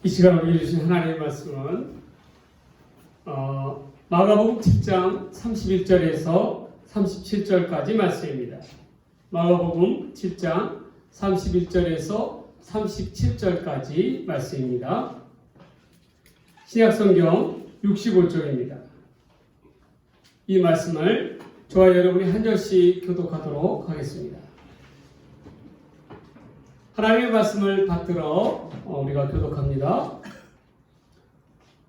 이 시간 우리에게 주신 하나님의 말씀은 마가복음 7장 31절에서 37절까지 말씀입니다. 마가복음 7장 31절에서 37절까지 말씀입니다. 신약성경 65쪽입니다. 이 말씀을 저와 여러분이 한 절씩 교독하도록 하겠습니다. 하나님의 말씀을 받들어 우리가 교독합니다.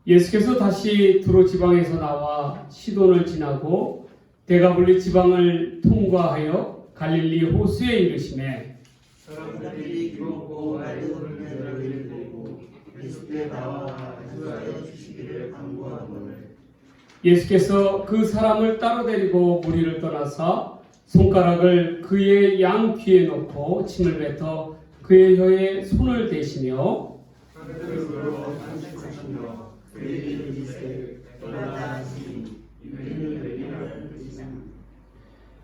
예수께서 다시 두로 지방에서 나와 시돈을 지나고 데가볼리 지방을 통과하여 갈릴리 호수에 이르시매 사람들이 기록고 말씀을 들고 예수께 나와 안수하여 주시기를 간구하거늘 예수께서 그 사람을 따로 데리고 무리를 떠나사 손가락을 그의 양 귀에 놓고 침을 뱉어 그의 혀에 손을 대시며 하늘으로 안식하시며 그에게 이르시되 떠나라 하시니 유인을 내리라는 뜻이나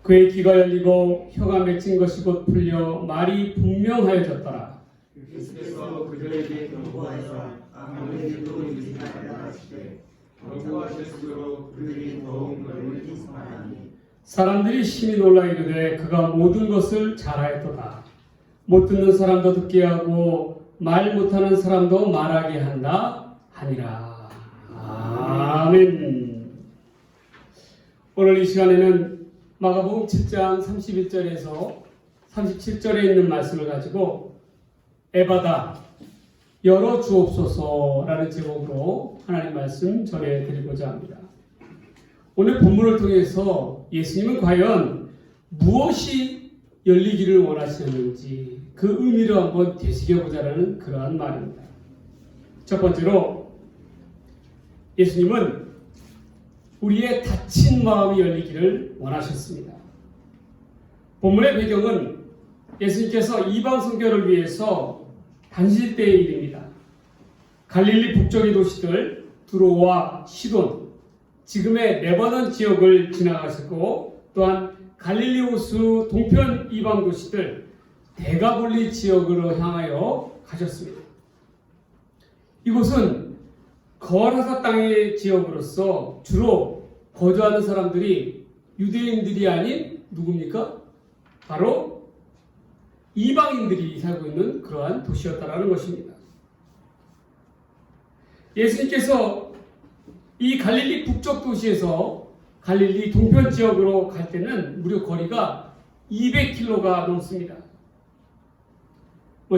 그의 귀가 열리고 혀가 맺힌 것이 곧 풀려 말이 분명하여졌더라. 예수께서 그들에게 경고하사 아무에게도 이르지 말라 하시되 경고하실수록 그들이 더욱 너를 기뻐하니 사람들이 심히 놀라 이르되 그가 모든 것을 잘하였도다. 못 듣는 사람도 듣게 하고 말 못하는 사람도 말하게 한다 하니라. 아멘. 오늘 이 시간에는 마가복음 7장 31절에서 37절에 있는 말씀을 가지고 에바다 열어 주옵소서라는 제목으로 하나님 말씀 전해드리고자 합니다. 오늘 본문을 통해서 예수님은 과연 무엇이 열리기를 원하시는지 그 의미를 한번 되새겨보자라는 그러한 말입니다. 첫 번째로 예수님은 우리의 닫힌 마음이 열리기를 원하셨습니다. 본문의 배경은 예수님께서 이방 선교를 위해서 다니실 때의 일입니다. 갈릴리 북쪽의 도시들 두로와 시돈, 지금의 레바논 지역을 지나가시고 또한 갈릴리 호수 동편 이방 도시들 데가볼리 지역으로 향하여 가셨습니다. 이곳은 거라사 땅의 지역으로서 주로 거주하는 사람들이 유대인들이 아닌 누굽니까? 바로 이방인들이 살고 있는 그러한 도시였다라는 것입니다. 예수님께서 이 갈릴리 북쪽 도시에서 갈릴리 동편 지역으로 갈 때는 무려 거리가 200km가 넘습니다.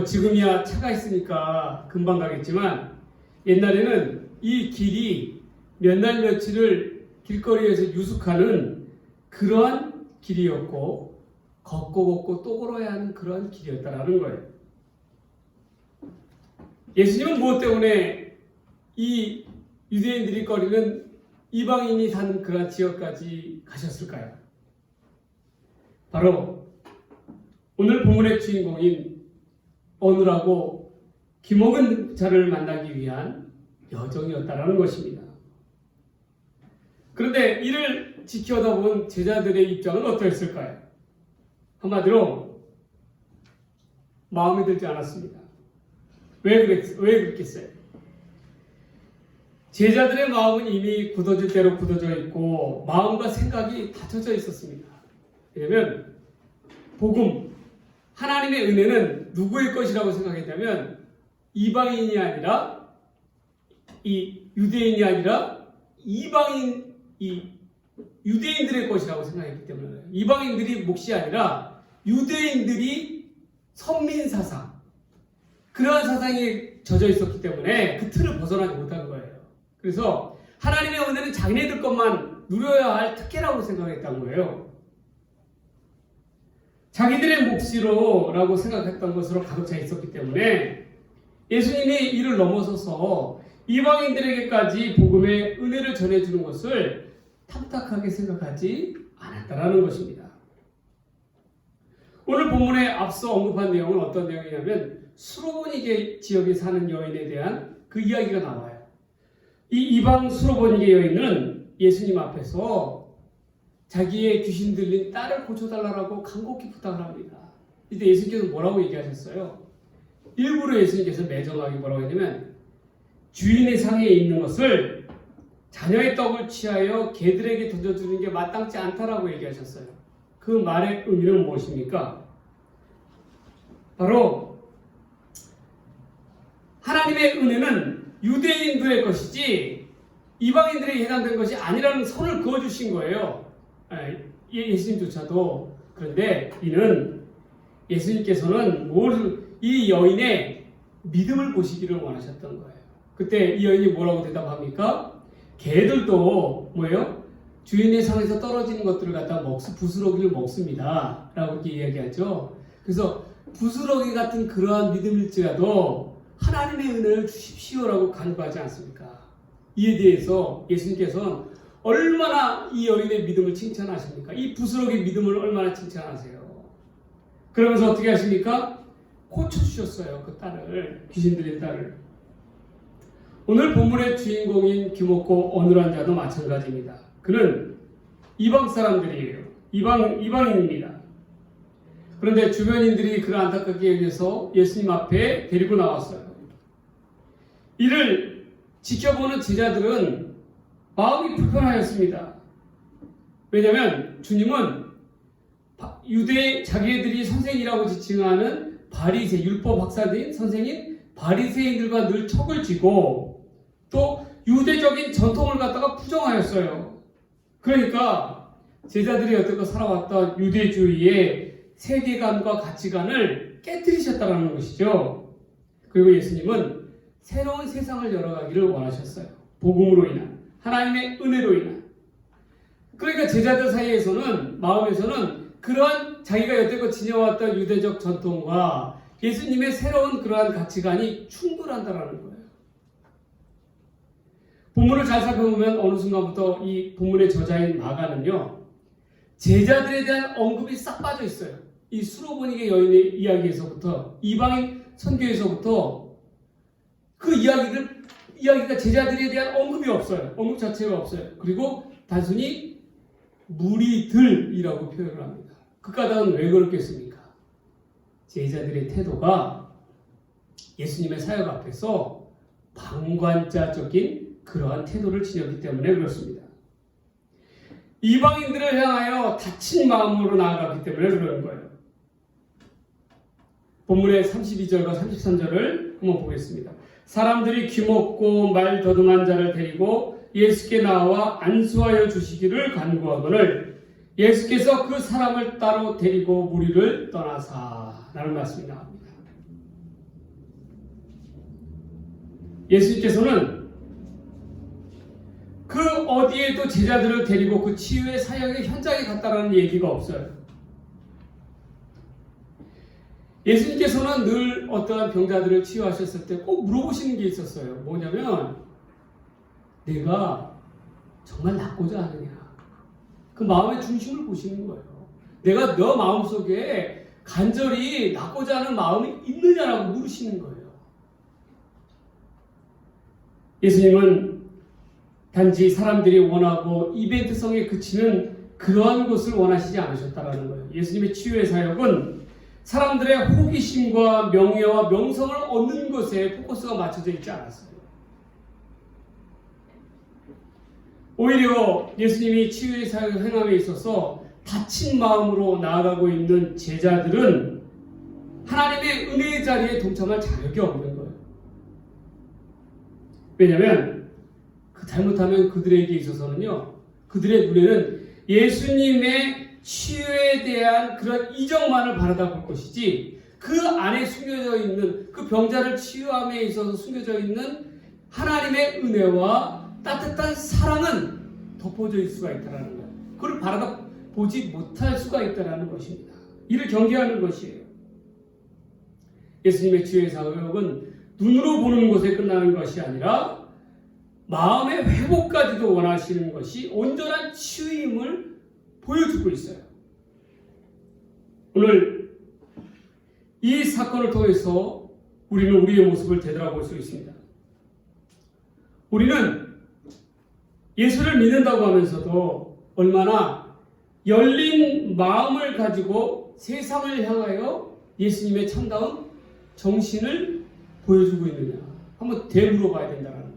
지금이야 차가 있으니까 금방 가겠지만 옛날에는 이 길이 몇 날 며칠을 길거리에서 유숙하는 그러한 길이었고 걷고 또 걸어야 하는 그러한 길이었다라는 거예요. 예수님은 무엇 때문에 이 유대인들이 거리는 이방인이 사는 그러한 지역까지 가셨을까요? 바로 오늘 본문의 주인공인 어느라고 김옥은 자를 만나기 위한 여정이었다라는 것입니다. 그런데 이를 지켜다본 제자들의 입장은 어떠했을까요? 한마디로 마음에 들지 않았습니다. 왜 그랬겠어요? 제자들의 마음은 이미 굳어질 대로 굳어져 있고 마음과 생각이 닫혀져 있었습니다. 왜냐하면 복음, 하나님의 은혜는 누구의 것이라고 생각했냐면 이방인이 아니라 이 유대인이 아니라 유대인들의 것이라고 생각했기 때문에 이방인들이 몫이 아니라 유대인들이 선민 사상, 그러한 사상에 젖어 있었기 때문에 그 틀을 벗어나지 못한 거예요. 그래서 하나님의 은혜는 자기네들 것만 누려야 할 특혜라고 생각했던 거예요. 자기들의 몫이로라고 생각했던 것으로 가득 차 있었기 때문에 예수님이 이를 넘어서서 이방인들에게까지 복음의 은혜를 전해주는 것을 탐탁하게 생각하지 않았다라는 것입니다. 오늘 본문에 앞서 언급한 내용은 어떤 내용이냐면 수로보니게 지역에 사는 여인에 대한 그 이야기가 나와요. 이 이방 수로보니게 여인은 예수님 앞에서 자기의 귀신 들린 딸을 고쳐달라고 간곡히 부탁을 합니다. 이때 예수님께서 뭐라고 얘기하셨어요? 일부러 예수님께서 매정하게 뭐라고 했냐면 주인의 상에 있는 것을 자녀의 떡을 취하여 개들에게 던져주는 게 마땅치 않다라고 얘기하셨어요. 그 말의 의미는 무엇입니까? 바로 하나님의 은혜는 유대인들의 것이지 이방인들에게 해당된 것이 아니라는 선을 그어주신 거예요. 예수님조차도. 그런데 이는 예수님께서는 이 여인의 믿음을 보시기를 원하셨던 거예요. 그때 이 여인이 뭐라고 대답합니까? 개들도 뭐예요? 주인의 상에서 떨어지는 것들을 갖다 부스러기를 먹습니다 라고 이렇게 이야기하죠. 그래서 부스러기 같은 그러한 믿음일지라도 하나님의 은혜를 주십시오라고 간구하지 않습니까? 이에 대해서 예수님께서는 얼마나 이 여인의 믿음을 칭찬하십니까? 이 부스러기 믿음을 얼마나 칭찬하세요? 그러면서 어떻게 하십니까? 고쳐주셨어요. 그 딸을, 귀신 들린 딸을. 오늘 본문의 주인공인 귀먹고 어눌한 자도 마찬가지입니다. 그는 이방 사람들이에요. 이방인입니다. 그런데 주변인들이 그를 안타깝게 여겨서 예수님 앞에 데리고 나왔어요. 이를 지켜보는 제자들은 마음이 불편하였습니다. 왜냐하면 주님은 자기들이 선생이라고 지칭하는 율법 학사들인 선생인 바리새인들과 늘 척을 지고 또 유대적인 전통을 갖다가 부정하였어요. 그러니까 제자들이 여태껏 살아왔던 유대주의의 세계관과 가치관을 깨뜨리셨다는 것이죠. 그리고 예수님은 새로운 세상을 열어가기를 원하셨어요. 복음으로 인한, 하나님의 은혜로 인한. 그러니까 제자들 사이에서는, 마음에서는 그러한 자기가 여태껏 지녀왔던 유대적 전통과 예수님의 새로운 그러한 가치관이 충돌한다는 거예요. 본문을 잘 살펴보면 어느 순간부터 이 본문의 저자인 마가는요, 제자들에 대한 언급이 싹 빠져 있어요. 이 수로보니게 여인의 이야기에서부터, 이방인 선교에서부터 그 이야기가 제자들에 대한 언급이 없어요. 언급 자체가 없어요. 그리고 단순히 무리들이라고 표현을 합니다. 그 까닭은 왜 그렇겠습니까? 제자들의 태도가 예수님의 사역 앞에서 방관자적인 그러한 태도를 지녔기 때문에 그렇습니다. 이방인들을 향하여 다친 마음으로 나아갔기 때문에 그러는 거예요. 본문의 32절과 33절을 한번 보겠습니다. 사람들이 귀먹고 말 더듬한 자를 데리고 예수께 나와 안수하여 주시기를 간구하거늘 예수께서 그 사람을 따로 데리고 무리를 떠나사 라는 말씀이 나옵니다. 예수님께서는 그 어디에도 제자들을 데리고 그 치유의 사역의 현장에 갔다라는 얘기가 없어요. 예수님께서는 늘 어떠한 병자들을 치유하셨을 때 꼭 물어보시는 게 있었어요. 뭐냐면 내가 정말 낫고자 하느냐. 그 마음의 중심을 보시는 거예요. 내가 너 마음속에 간절히 낫고자 하는 마음이 있느냐라고 물으시는 거예요. 예수님은 단지 사람들이 원하고 이벤트성에 그치는 그러한 것을 원하시지 않으셨다는 거예요. 예수님의 치유의 사역은 사람들의 호기심과 명예와 명성을 얻는 것에 포커스가 맞춰져 있지 않았어요. 오히려 예수님이 치유의 사역을 행함에 있어서 다친 마음으로 나아가고 있는 제자들은 하나님의 은혜의 자리에 동참할 자격이 없는 거예요. 왜냐하면 잘못하면 그들에게 있어서는요, 그들의 눈에는 예수님의 치유에 대한 그런 이정만을 바라다 볼 것이지 그 안에 숨겨져 있는 그 병자를 치유함에 있어서 숨겨져 있는 하나님의 은혜와 따뜻한 사랑은 덮어질 수가 있다는 거예요. 그걸 바라다 보지 못할 수가 있다는 것입니다. 이를 경계하는 것이에요. 예수님의 치유의 사역은 눈으로 보는 것에 끝나는 것이 아니라 마음의 회복까지도 원하시는 것이 온전한 치유임을 보여주고 있어요. 오늘 이 사건을 통해서 우리는 우리의 모습을 되돌아볼 수 있습니다. 우리는 예수를 믿는다고 하면서도 얼마나 열린 마음을 가지고 세상을 향하여 예수님의 참다운 정신을 보여주고 있느냐 한번 되물어봐야 된다는 거예요.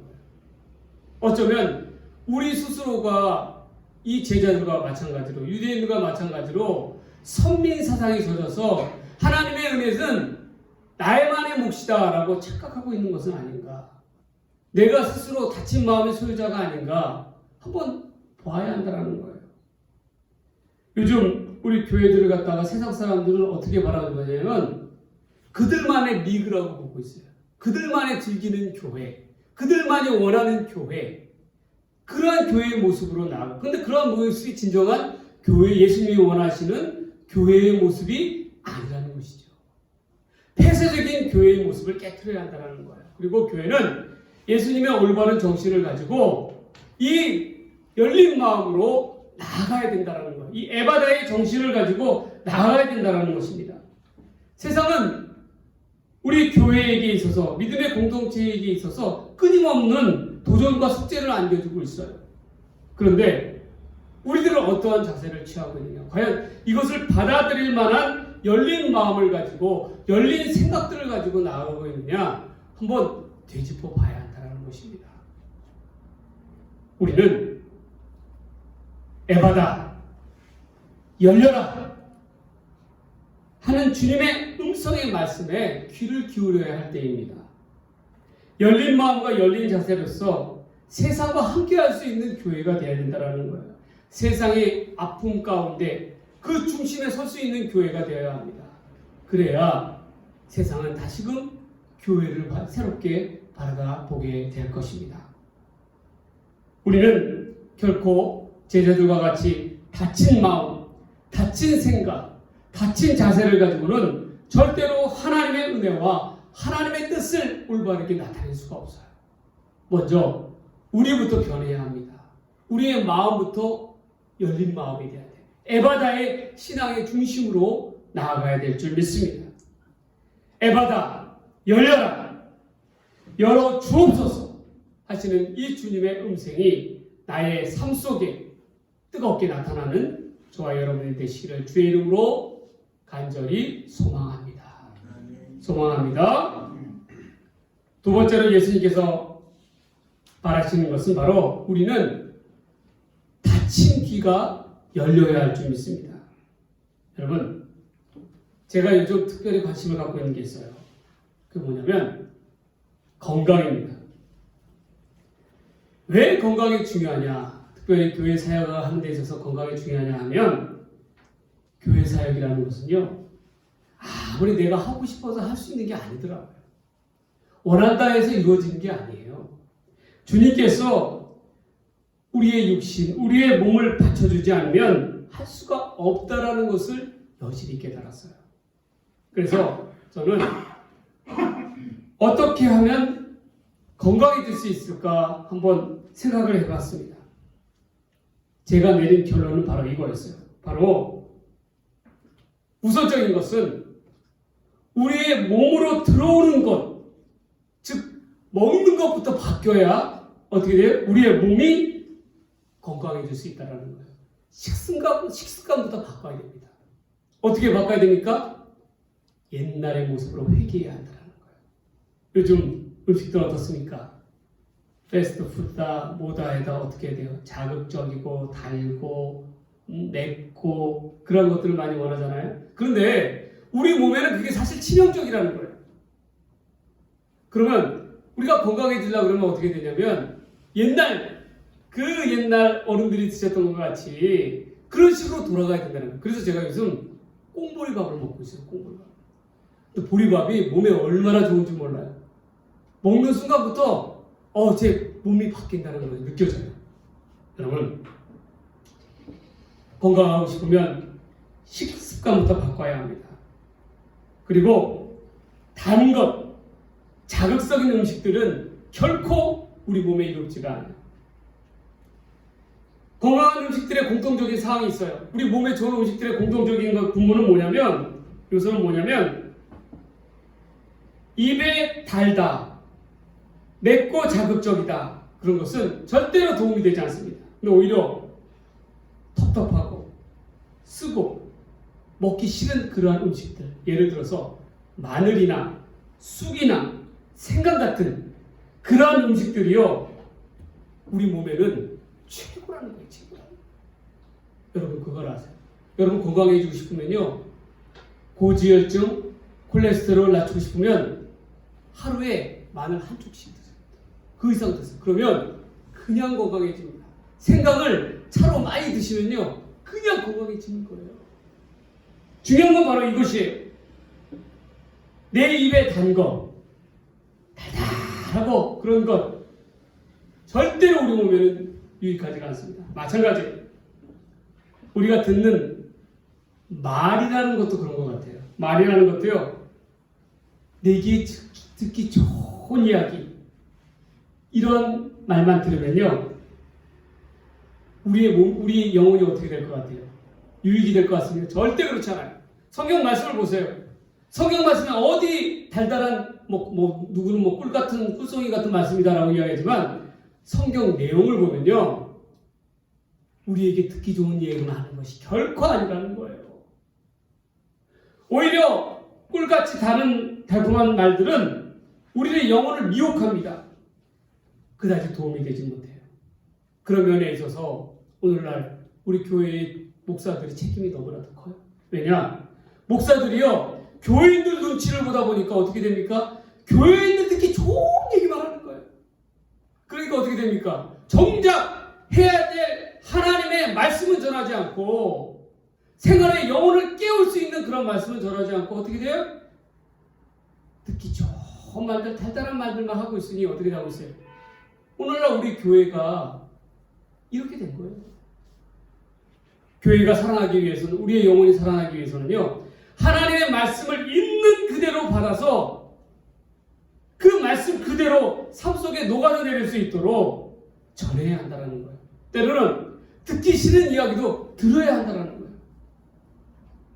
어쩌면 우리 스스로가 이 제자들과 마찬가지로 유대인들과 마찬가지로 선민 사상에 젖어서 하나님의 은혜는 나만의 몫이다라고 착각하고 있는 것은 아닌가. 내가 스스로 다친 마음의 소유자가 아닌가 한번 봐야 한다는 거예요. 요즘 우리 교회들을 갖다가 세상 사람들은 어떻게 바라보냐면 그들만의 리그라고 보고 있어요. 그들만의 즐기는 교회, 그들만이 원하는 교회, 그러한 교회의 모습으로 나아가. 근데 그러한 모습이 진정한 교회, 예수님이 원하시는 교회의 모습이 아니라는 것이죠. 폐쇄적인 교회의 모습을 깨트려야 한다는 거예요. 그리고 교회는 예수님의 올바른 정신을 가지고 이 열린 마음으로 나아가야 된다는 거예요. 이 에바다의 정신을 가지고 나아가야 된다는 것입니다. 세상은 우리 교회에게 있어서 믿음의 공동체에게 있어서 끊임없는 도전과 숙제를 안겨주고 있어요. 그런데 우리들은 어떠한 자세를 취하고 있느냐? 과연 이것을 받아들일 만한 열린 마음을 가지고 열린 생각들을 가지고 나아가고 있느냐? 한번 되짚어 봐야 한다는 것입니다. 우리는 에바다, 열려라 하는 주님의 음성의 말씀에 귀를 기울여야 할 때입니다. 열린 마음과 열린 자세로서 세상과 함께할 수 있는 교회가 되어야 된다는 거예요. 세상의 아픔 가운데 그 중심에 설 수 있는 교회가 되어야 합니다. 그래야 세상은 다시금 교회를 새롭게 바라보게 될 것입니다. 우리는 결코 제자들과 같이 다친 마음, 다친 생각, 다친 자세를 가지고는 절대로 하나님의 은혜와 하나님의 뜻을 올바르게 나타낼 수가 없어요. 먼저 우리부터 변해야 합니다. 우리의 마음부터 열린 마음이 돼야 돼요. 에바다의 신앙의 중심으로 나아가야 될 줄 믿습니다. 에바다, 열려라, 열어 주옵소서 하시는 이 주님의 음성이 나의 삶 속에 뜨겁게 나타나는 저와 여러분이 되시기를 주의 이름으로 간절히 소망합니다. 소망합니다. 두 번째로 예수님께서 바라시는 것은 바로 우리는 닫힌 귀가 열려야 할 줄 믿습니다. 여러분, 제가 요즘 특별히 관심을 갖고 있는 게 있어요. 그게 뭐냐면 건강입니다. 왜 건강이 중요하냐? 특별히 교회 사역을 하는 데 있어서 건강이 중요하냐 하면 교회 사역이라는 것은요, 아무리 내가 하고 싶어서 할 수 있는 게 아니더라고요. 원한다 해서 이루어지는 게 아니에요. 주님께서 우리의 육신, 우리의 몸을 받쳐주지 않으면 할 수가 없다라는 것을 여실히 깨달았어요. 그래서 저는 어떻게 하면 건강해질 수 있을까 한번 생각을 해봤습니다. 제가 내린 결론은 바로 이거였어요. 바로 우선적인 것은 우리의 몸으로 들어오는 것, 즉 먹는 것부터 바뀌어야 어떻게 돼요? 우리의 몸이 건강해질 수 있다는 거예요. 식습관부터 바꿔야 됩니다. 어떻게 바꿔야 됩니까? 옛날의 모습으로 회귀해야 한다는 거예요. 요즘 음식들 어떻습니까? 패스트푸드다 뭐다 해다 어떻게 돼요? 자극적이고 달고 맵고 그런 것들을 많이 원하잖아요. 그런데 우리 몸에는 그게 사실 치명적이라는 거예요. 그러면 우리가 건강해지려고 그러면 어떻게 되냐면 옛날 어른들이 드셨던 것 같이 그런 식으로 돌아가야 된다는 거예요. 그래서 제가 요즘 꽁보리밥을 먹고 있어요. 꽁보리밥. 근데 보리밥이 몸에 얼마나 좋은지 몰라요. 먹는 순간부터 제 몸이 바뀐다는 걸 느껴져요. 여러분, 건강하고 싶으면 식습관부터 바꿔야 합니다. 그리고 단 것, 자극적인 음식들은 결코 우리 몸에 이롭지가 않아요. 건강한 음식들의 공통적인 사항이 있어요. 우리 몸에 좋은 음식들의 공통적인 분모는 뭐냐면, 요소는 뭐냐면 입에 달다, 맵고 자극적이다, 그런 것은 절대로 도움이 되지 않습니다. 근데 오히려 텁텁하고 쓰고 먹기 싫은 그러한 음식들, 예를 들어서 마늘이나 쑥이나 생강 같은 그러한 음식들이요, 우리 몸에는 최고라는 거예요. 최고라는 거예요. 여러분 그걸 아세요? 여러분 건강해지고 싶으면요, 고지혈증, 콜레스테롤 낮추고 싶으면 하루에 마늘 한 쪽씩 드세요. 그 이상 드세요. 그러면 그냥 건강해집니다. 생강을 차로 많이 드시면요, 그냥 건강해지는 거예요. 중요한 건 바로 이것이에요. 내 입에 단 거, 달달하고 그런 것 절대로 우리 몸에는 유익하지가 않습니다. 마찬가지 우리가 듣는 말이라는 것도 그런 것 같아요. 말이라는 것도요, 내게 듣기 좋은 이야기, 이런 말만 들으면요, 우리의 영혼이 어떻게 될 것 같아요? 유익이 될 것 같습니다. 절대 그렇지 않아요. 성경 말씀을 보세요. 성경 말씀은 어디 달달한 누구는 꿀 같은 꿀송이 같은 말씀이다라고 이야기하지만 성경 내용을 보면요, 우리에게 듣기 좋은 얘기를 하는 것이 결코 아니라는 거예요. 오히려 꿀같이 달콤한 말들은 우리의 영혼을 미혹합니다. 그다지 도움이 되지 못해요. 그런 면에 있어서 오늘날 우리 교회의 목사들이 책임이 너무나도 커요. 왜냐? 목사들이요, 교인들 눈치를 보다 보니까 어떻게 됩니까? 교인들 듣기 좋은 얘기만 하는 거예요. 그러니까 어떻게 됩니까? 정작 해야 될 하나님의 말씀은 전하지 않고 생활의 영혼을 깨울 수 있는 그런 말씀은 전하지 않고 어떻게 돼요? 듣기 좋은 말들, 달달한 말들만 하고 있으니 어떻게 하고 있어요? 오늘날 우리 교회가 이렇게 된 거예요. 교회가 살아나기 위해서는, 우리의 영혼이 살아나기 위해서는요, 하나님의 말씀을 있는 그대로 받아서 그 말씀 그대로 삶 속에 녹아내릴 수 있도록 전해야 한다는 거예요. 때로는 듣기 싫은 이야기도 들어야 한다는 거예요.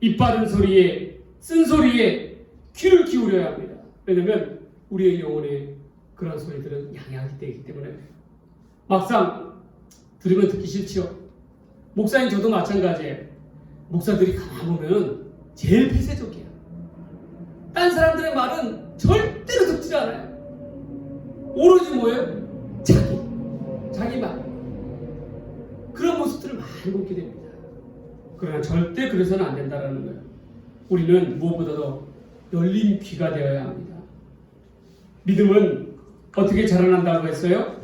입 바른 소리에, 쓴 소리에 귀를 기울여야 합니다. 왜냐하면 우리의 영혼에 그런 소리들은 양약이 되기 때문에 막상 들으면 듣기 싫죠. 목사님 저도 마찬가지예요. 목사들이 가만 보면 제일 폐쇄적이에요. 딴 사람들의 말은 절대로 듣지 않아요. 오로지 뭐예요? 자기 말. 그런 모습들을 많이 보게 됩니다. 그러나 절대 그래서는 안 된다는 거예요. 우리는 무엇보다도 열린 귀가 되어야 합니다. 믿음은 어떻게 자라난다고 했어요?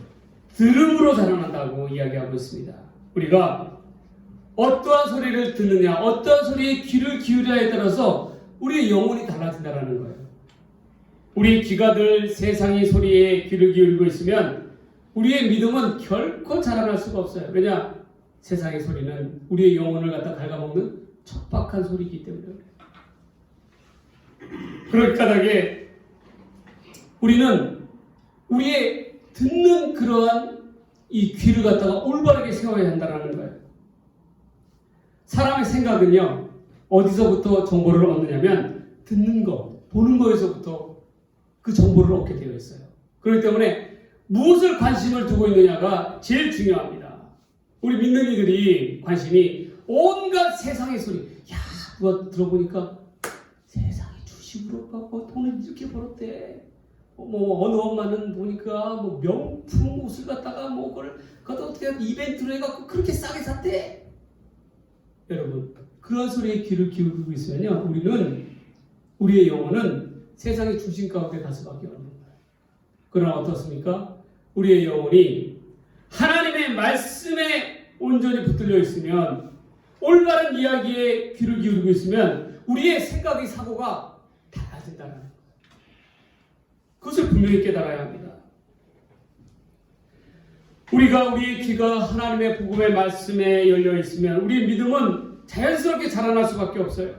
들음으로 자라난다고 이야기하고 있습니다. 우리가 어떠한 소리를 듣느냐, 어떠한 소리에 귀를 기울여야 따라서 우리의 영혼이 달라진다는 거예요. 우리 귀가 늘 세상의 소리에 귀를 기울이고 있으면 우리의 믿음은 결코 자라날 수가 없어요. 왜냐? 세상의 소리는 우리의 영혼을 갖다 갉아먹는 척박한 소리이기 때문에. 그럴 까닭에 우리는 우리의 듣는 그러한 이 귀를 갖다가 올바르게 세워야 한다는 거예요. 사람의 생각은요, 어디서부터 정보를 얻느냐면 듣는 거, 보는 거에서부터 그 정보를 얻게 되어 있어요. 그렇기 때문에 무엇을 관심을 두고 있느냐가 제일 중요합니다. 우리 믿는 이들이 관심이 온갖 세상의 소리. 야, 누가 들어보니까 세상에 주식으로 갖고 돈을 이렇게 벌었대. 어느 엄마는 보니까 명품 옷을 갖다가 그걸 갖다 어떻게 이벤트로 해갖고 그렇게 싸게 샀대. 여러분, 그런 소리에 귀를 기울이고 있으면요, 우리의 영혼은 세상의 중심 가운데 갈 수밖에 없는 거예요. 그러나 어떻습니까? 우리의 영혼이 하나님의 말씀에 온전히 붙들려 있으면, 올바른 이야기에 귀를 기울이고 있으면 우리의 생각의 사고가 달라진다는 거예요. 그것을 분명히 깨달아야 합니다. 우리의 귀가 하나님의 복음의 말씀에 열려 있으면 우리의 믿음은 자연스럽게 자라날 수밖에 없어요.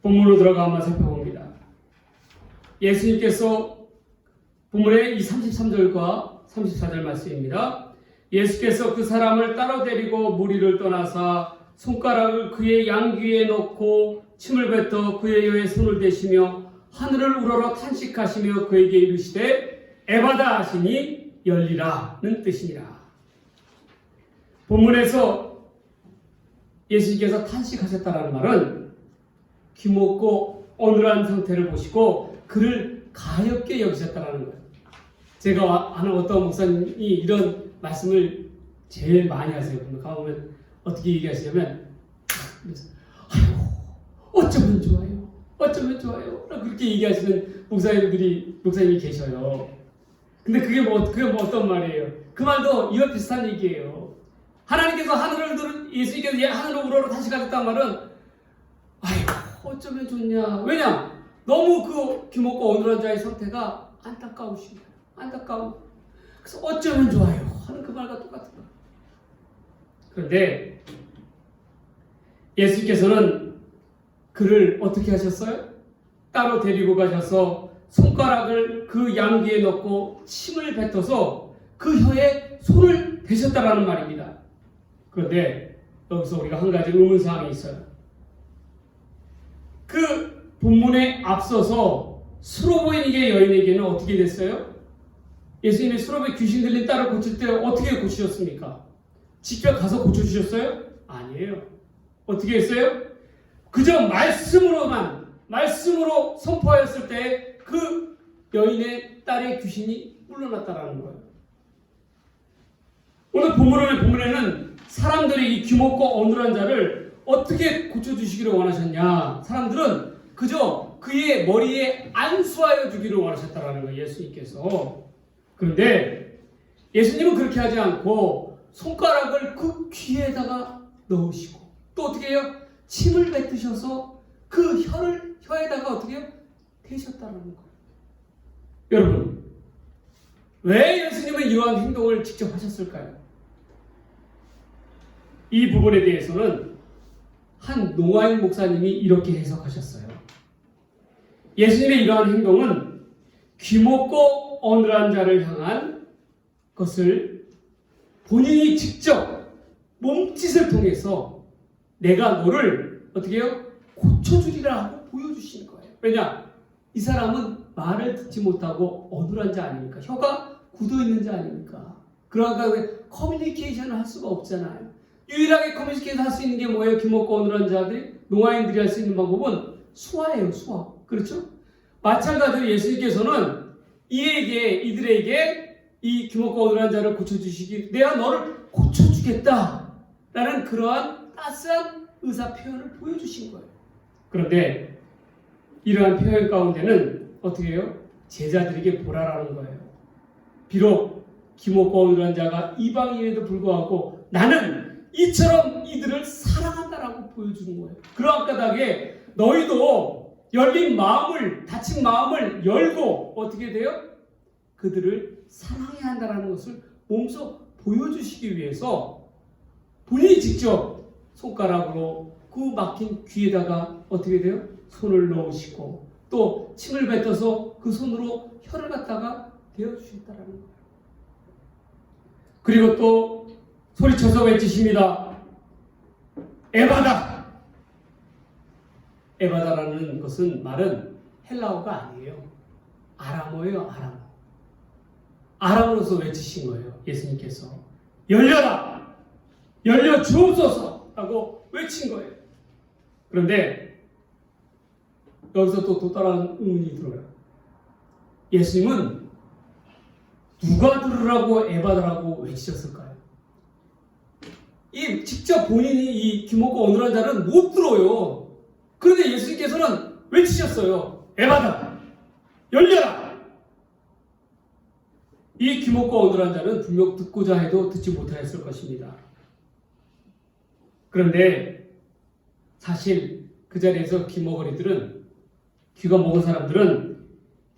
본문으로 들어가 한번 살펴봅니다. 예수님께서 본문의 이 33절과 34절 말씀입니다. 예수께서 그 사람을 따로 데리고 무리를 떠나사 손가락을 그의 양귀에 넣고 침을 뱉어 그의 혀에 손을 대시며 하늘을 우러러 탄식하시며 그에게 이르시되 에바다 하시니 열리라는 뜻이니라. 본문에서 예수님께서 탄식하셨다는 말은 귀먹고 어눌한 상태를 보시고 그를 가엾게 여기셨다는 거예요. 제가 아는 어떤 목사님이 이런 말씀을 제일 많이 하세요. 가보면 어떻게 얘기하시냐면, 아이고, 어쩌면 좋아요. 어쩌면 좋아요. 그렇게 얘기하시는 목사님이 계셔요. 근데 그게 뭐 어떤 말이에요? 그 말도 이와 비슷한 얘기예요. 하나님께서 예수님께서 하늘로 우러러 다시 가셨다는 말은, 아이고, 어쩌면 좋냐. 왜냐? 너무 그 귀먹고 어눌한 자의 상태가 안타까우신 거예요. 안타까운. 그래서 어쩌면 좋아요. 하는 그 말과 똑같은 거예요. 그런데 예수님께서는 그를 어떻게 하셨어요? 따로 데리고 가셔서 손가락을 그 양귀에 넣고 침을 뱉어서 그 혀에 손을 대셨다라는 말입니다. 그런데 여기서 우리가 한 가지 의문사항이 있어요. 그 본문에 앞서서 수로보이니게 여인에게는 어떻게 됐어요? 예수님이 수로보에 귀신 들린 딸을 고칠 때 어떻게 고치셨습니까? 직접 가서 고쳐주셨어요? 아니에요. 어떻게 했어요? 그저 말씀으로 선포하였을 때 그 여인의 딸의 귀신이 물러났다라는 거예요. 오늘 본문에는 사람들이 이 귀먹고 어눌한 자를 어떻게 고쳐주시기를 원하셨냐? 사람들은 그저 그의 머리에 안수하여 주기를 원하셨다라는 거예요. 예수님께서. 그런데 예수님은 그렇게 하지 않고 손가락을 그 귀에다가 넣으시고 또 어떻게 해요? 침을 뱉으셔서 그 혀에다가 어떻게 해요? 대셨다라는 거예요. 여러분, 왜 예수님은 이러한 행동을 직접 하셨을까요? 이 부분에 대해서는 한 노아인 목사님이 이렇게 해석하셨어요. 예수님의 이러한 행동은 귀먹고 어눌한 자를 향한 것을 본인이 직접 몸짓을 통해서 내가 너를 어떻게 해요? 고쳐주리라 하고 보여주시는 거예요. 왜냐? 이 사람은 말을 듣지 못하고 어눌한 자 아닙니까? 혀가 굳어있는 자 아닙니까? 그러니까 왜 커뮤니케이션을 할 수가 없잖아요. 유일하게 커뮤니케이션 할 수 있는 게 뭐예요? 귀먹고 어눌한 자들이, 노아인들이 할 수 있는 방법은 수화예요, 수화. 그렇죠? 마찬가지로 예수님께서는 이들에게 이 귀먹고 어눌한 자를 고쳐주시기, 내가 너를 고쳐주겠다라는 그러한 따스한 의사 표현을 보여주신 거예요. 그런데 이러한 표현 가운데는 어떻게 해요? 제자들에게 보라라는 거예요. 비록 귀먹고 어눌한 자가 이방인에도 불구하고 나는 이처럼 이들을 사랑한다라고 보여주는 거예요. 그러한 까닭에 너희도 다친 마음을 열고 어떻게 돼요? 그들을 사랑해야 한다는 것을 몸소 보여주시기 위해서 본인이 직접 손가락으로 그 막힌 귀에다가 어떻게 돼요? 손을 넣으시고 또 침을 뱉어서 그 손으로 혀를 갖다가 대어주셨다는 거예요. 그리고 또 소리쳐서 외치십니다. 에바다! 에바다라는 것은 말은 헬라어가 아니에요. 아람어예요, 아람어. 아람어로서 외치신 거예요, 예수님께서. 열려라! 열려 주옵소서! 하고 외친 거예요. 그런데 여기서 또 다른 의문이 들어요. 예수님은 누가 들으라고 에바다라고 외치셨을까요? 직접 본인이 이 귀먹고 어눌한 자는 못 들어요. 그런데 예수님께서는 외치셨어요. 에바다! 열려라! 이 귀먹고 어눌한 자는 분명 듣고자 해도 듣지 못하였을 것입니다. 그런데 사실 그 자리에서 귀가 먹은 사람들은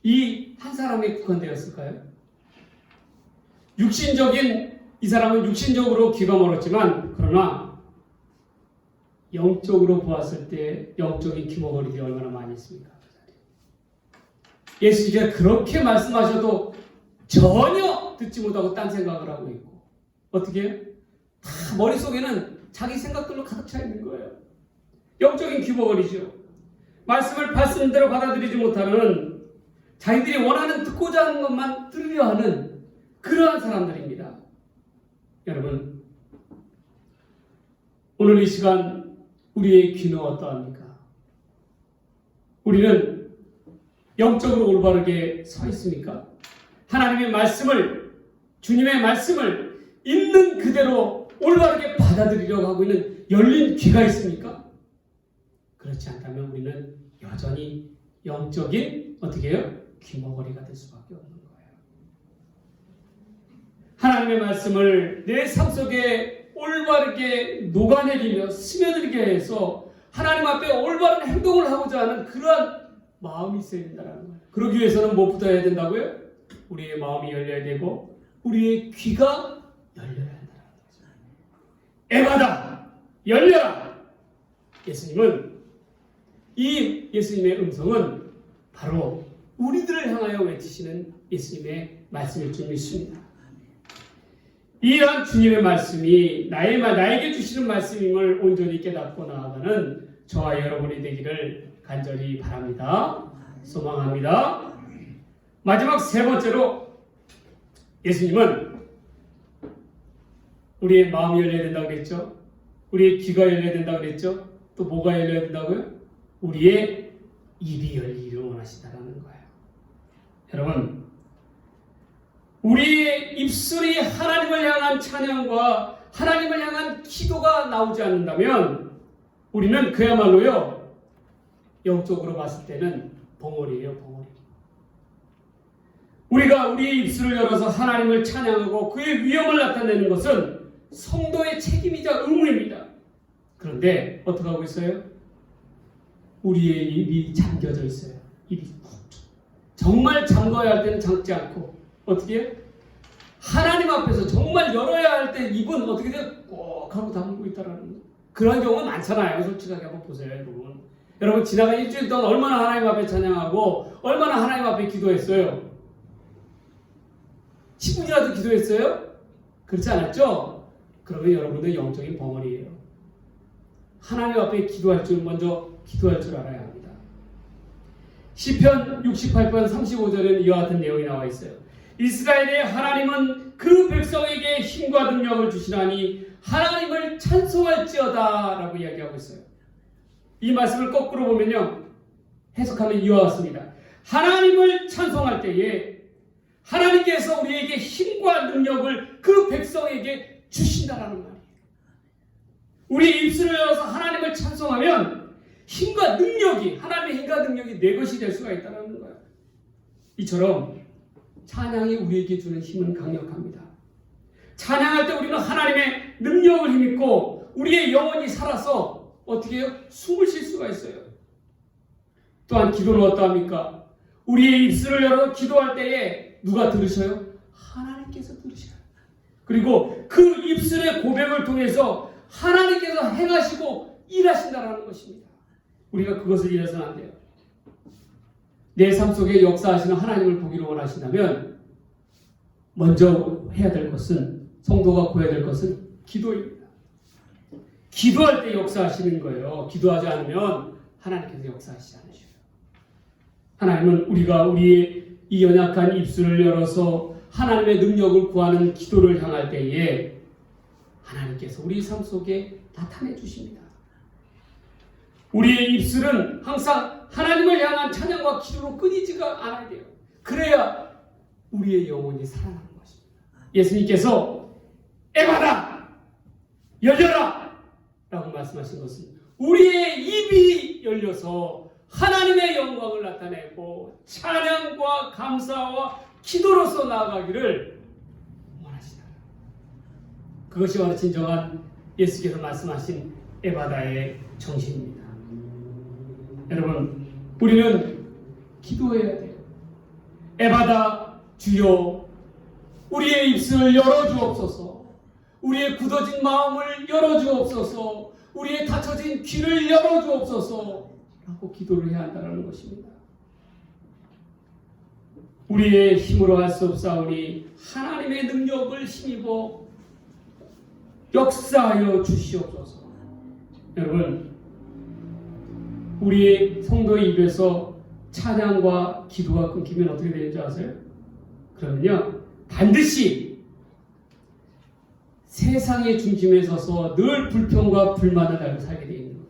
이 한 사람에 국한되었을까요? 이 사람은 육신적으로 귀가 멀었지만 그러나 영적으로 보았을 때 영적인 귀머거리들이 얼마나 많이 있습니까? 예수님께서 그렇게 말씀하셔도 전혀 듣지 못하고 딴 생각을 하고 있고 어떻게 해요? 다 머릿속에는 자기 생각들로 가득 차 있는 거예요. 영적인 귀머거리죠. 말씀대로 받아들이지 못하는 자기들이 원하는 듣고자 하는 것만 들으려 하는 그러한 사람들입니다. 여러분, 오늘 이 시간 우리의 귀는 어떠합니까? 우리는 영적으로 올바르게 서 있습니까? 하나님의 말씀을, 주님의 말씀을 있는 그대로 올바르게 받아들이려고 하고 있는 열린 귀가 있습니까? 그렇지 않다면 우리는 여전히 영적인 어떻게 해요? 귀머거리가 될 수밖에 없는 거예요. 하나님의 말씀을 내 삶 속에 올바르게 녹아내리며 스며들게 해서 하나님 앞에 올바른 행동을 하고자 하는 그러한 마음이 있어야 된다는 거예요. 그러기 위해서는 무엇부터 해야 된다고요? 우리의 마음이 열려야 되고 우리의 귀가 열려야 한다는 거죠. 에바다! 열려라! 예수님의 음성은 바로 우리들을 향하여 외치시는 예수님의 말씀일 줄 믿습니다. 이러한 주님의 말씀이 나에게 주시는 말씀임을 온전히 깨닫고 나아가는 저와 여러분이 되기를 간절히 바랍니다. 소망합니다. 마지막 세 번째로 예수님은 우리의 마음이 열려야 된다고 그랬죠. 우리의 귀가 열려야 된다고 그랬죠. 또 뭐가 열려야 된다고요? 우리의 입이 열리기를 원하신다는 거예요. 여러분, 우리의 입술이 하나님을 향한 찬양과 하나님을 향한 기도가 나오지 않는다면 우리는 그야말로요, 영적으로 봤을 때는 벙어리예요, 벙어리. 우리가 우리의 입술을 열어서 하나님을 찬양하고 그의 위엄을 나타내는 것은 성도의 책임이자 의무입니다. 그런데 어떻게 하고 있어요? 우리의 입이 잠겨져 있어요. 입이 정말 잠궈야 할 때는 잠지 않고 어떻게 해요? 하나님 앞에서 정말 열어야 할 때 입은 어떻게 돼요? 꼭 하고 담고 있다라는 거예요. 그런 경우는 많잖아요. 솔직하게 한번 보세요, 여러분. 여러분 지나간 일주일 동안 얼마나 하나님 앞에 찬양하고 얼마나 하나님 앞에 기도했어요? 10분이라도 기도했어요? 그렇지 않았죠? 그러면 여러분들 영적인 벙어리예요. 하나님 앞에 먼저 기도할 줄 알아야 합니다. 시편 68편 35절에는 이와 같은 내용이 나와 있어요. 이스라엘의 하나님은 그 백성에게 힘과 능력을 주시나니 하나님을 찬송할지어다 라고 이야기하고 있어요. 이 말씀을 거꾸로 보면요, 해석하면 이와 같습니다. 하나님을 찬송할 때에 하나님께서 우리에게 힘과 능력을 그 백성에게 주신다라는 말이에요. 우리 입술을 열어서 하나님을 찬송하면 힘과 능력이, 하나님의 힘과 능력이 내 것이 될 수가 있다는 거예요. 이처럼 찬양이 우리에게 주는 힘은 강력합니다. 찬양할 때 우리는 하나님의 능력을 힘입고 우리의 영혼이 살아서 어떻게 해요? 숨을 쉴 수가 있어요. 또한 기도는 어떠합니까? 우리의 입술을 열어 기도할 때에 누가 들으셔요? 하나님께서 들으셔요. 그리고 그 입술의 고백을 통해서 하나님께서 행하시고 일하신다는 것입니다. 우리가 그것을 잃어서는 안 돼요. 내 삶 속에 역사하시는 하나님을 보기를 원하신다면 먼저 해야 될 것은, 성도가 구해야 될 것은 기도입니다. 기도할 때 역사하시는 거예요. 기도하지 않으면 하나님께서 역사하시지 않으셔요. 하나님은 우리의 이 연약한 입술을 열어서 하나님의 능력을 구하는 기도를 향할 때에 하나님께서 우리 삶 속에 나타내 주십니다. 우리의 입술은 항상 하나님을 향한 찬양과 기도로 끊이지가 않아야 돼요. 그래야 우리의 영혼이 살아나는 것입니다. 예수님께서 에바다! 열려라! 라고 말씀하신 것은 우리의 입이 열려서 하나님의 영광을 나타내고 찬양과 감사와 기도로서 나아가기를 원하시다. 그것이 바로 진정한 예수께서 말씀하신 에바다의 정신입니다. 여러분, 우리는 기도해야 돼요. 에바다, 주여, 우리의 입술을 열어주옵소서. 우리의 굳어진 마음을 열어주옵소서. 우리의 닫혀진 귀를 열어주옵소서 라고 기도를 해야 한다는 것입니다. 우리의 힘으로 할 수 없사오니 하나님의 능력을 힘입어 역사하여 주시옵소서. 여러분, 우리 성도의 입에서 찬양과 기도가 끊기면 어떻게 되는지 아세요? 그러면요, 반드시 세상의 중심에 서서 늘 불평과 불만을 달고 살게 되어 있는 거예요.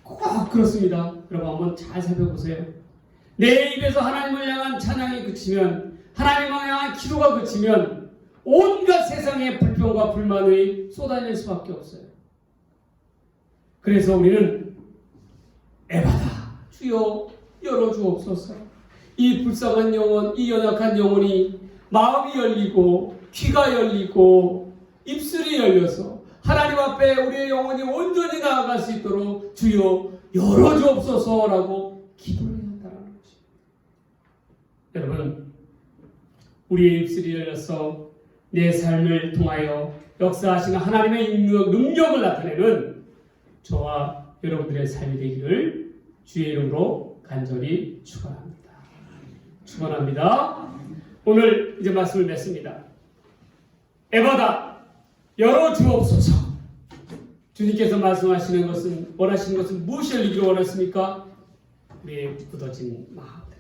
꼭 그렇습니다. 여러분 한번 잘 살펴보세요. 내 입에서 하나님을 향한 찬양이 그치면, 하나님을 향한 기도가 그치면 온갖 세상의 불평과 불만이 쏟아질 수밖에 없어요. 그래서 우리는 에바다, 주여 열어주옵소서. 이 불쌍한 영혼, 이 연약한 영혼이 마음이 열리고 귀가 열리고 입술이 열려서 하나님 앞에 우리의 영혼이 온전히 나아갈 수 있도록 주여 열어주옵소서라고 기도를 해야 한다는 것입니다. 여러분, 우리의 입술이 열려서 내 삶을 통하여 역사하시는 하나님의 능력을 나타내는 저와 여러분들의 삶이 되기를 주의 이름으로 간절히 축원합니다. 축원합니다. 오늘 이제 말씀을 맺습니다. 에바다, 열어주옵소서. 주님께서 말씀하시는 것은, 원하시는 것은 무엇이 열리기를 원하십니까? 우리의 굳어진 마음들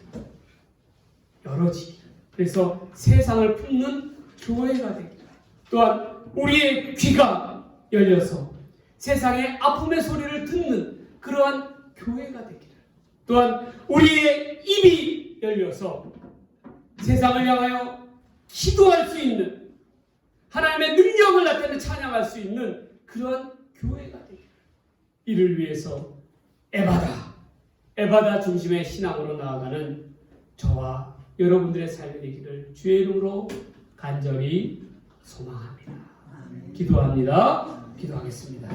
열어지기. 그래서 세상을 품는 교회가 되기를. 또한 우리의 귀가 열려서 세상의 아픔의 소리를 듣는 그러한 교회가 되기를. 또한 우리의 입이 열려서 세상을 향하여 기도할 수 있는, 하나님의 능력을 나타내 찬양할 수 있는 그러한 교회가 되기를. 이를 위해서 에바다 중심의 신앙으로 나아가는 저와 여러분들의 삶이 되기를 주의 이름으로 간절히 소망합니다. 기도합니다. 기도하겠습니다.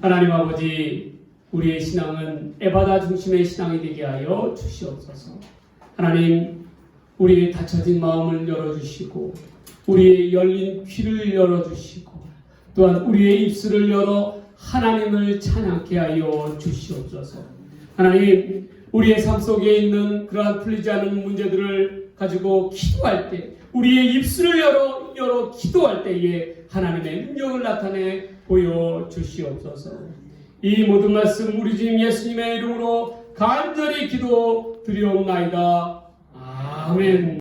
하나님 아버지, 우리의 신앙은 에바다 중심의 신앙이 되게 하여 주시옵소서. 하나님, 우리의 닫혀진 마음을 열어주시고 우리의 열린 귀를 열어주시고 또한 우리의 입술을 열어 하나님을 찬양케 하여 주시옵소서. 하나님, 우리의 삶 속에 있는 그러한 풀리지 않은 문제들을 가지고 기도할 때, 우리의 입술을 열어 기도할 때에 하나님의 능력을 나타내 보여 주시옵소서. 이 모든 말씀 우리 주님 예수님의 이름으로 간절히 기도 드리옵나이다. 아멘.